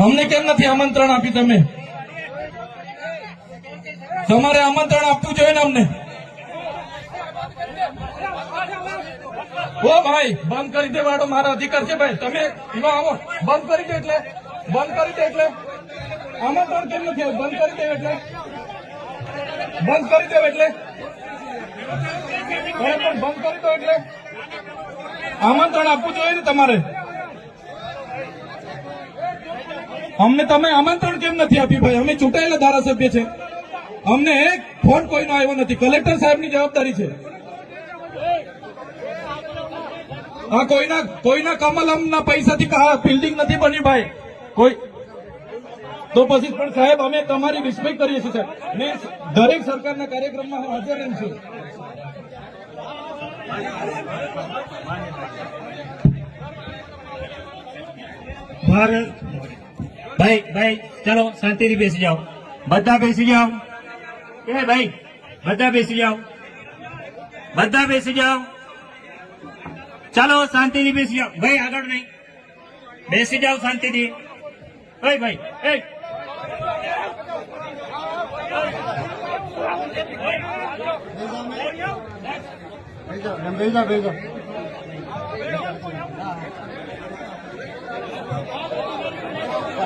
અમને કેમ નથી આમંત્રણ આપ્યું? તમે તમારે આમંત્રણ આપવું જોઈએ ને અમને. ઓ ભાઈ, બંધ કરી દેવાડો, મારા અધિકાર છે ભાઈ. તમે નો આવો, બંધ કરી દે એટલે આમંત્રણ કેમ નથી આવ્યું? બંધ કરી દે એટલે બંધ કરી દો એટલે આમંત્રણ આપવું જોઈએ ને તમારે. અમને તમે આમંત્રણ કેમ નથી આપ્યું ભાઈ? અમે ચૂંટાયેલા ધારાસભ્ય છે, અમને એક ફોન કોઈનો આવ્યો નથી. કલેક્ટર સાહેબની જવાબદારી છે. આ કોઈના કમલમના પૈસાથી બિલ્ડિંગ નથી બની ભાઈ. કોઈ તો પછી પણ સાહેબ અમે તમારી રિસ્પેક્ટ કરીએ છીએ સાહેબ. મેં દરેક સરકારના કાર્યક્રમમાં હું હાજર રહું છું. ભારત ભાઈ ચલો શાંતિથી બેસી જાઓ, બધા બેસી જાઓ. એ ભાઈ બધા બેસી જાઓ, ચાલો શાંતિથી બેસી જાઓ. ભાઈ આગળ નહીં, બેસી જાઓ શાંતિથી. ભાઈ બેજા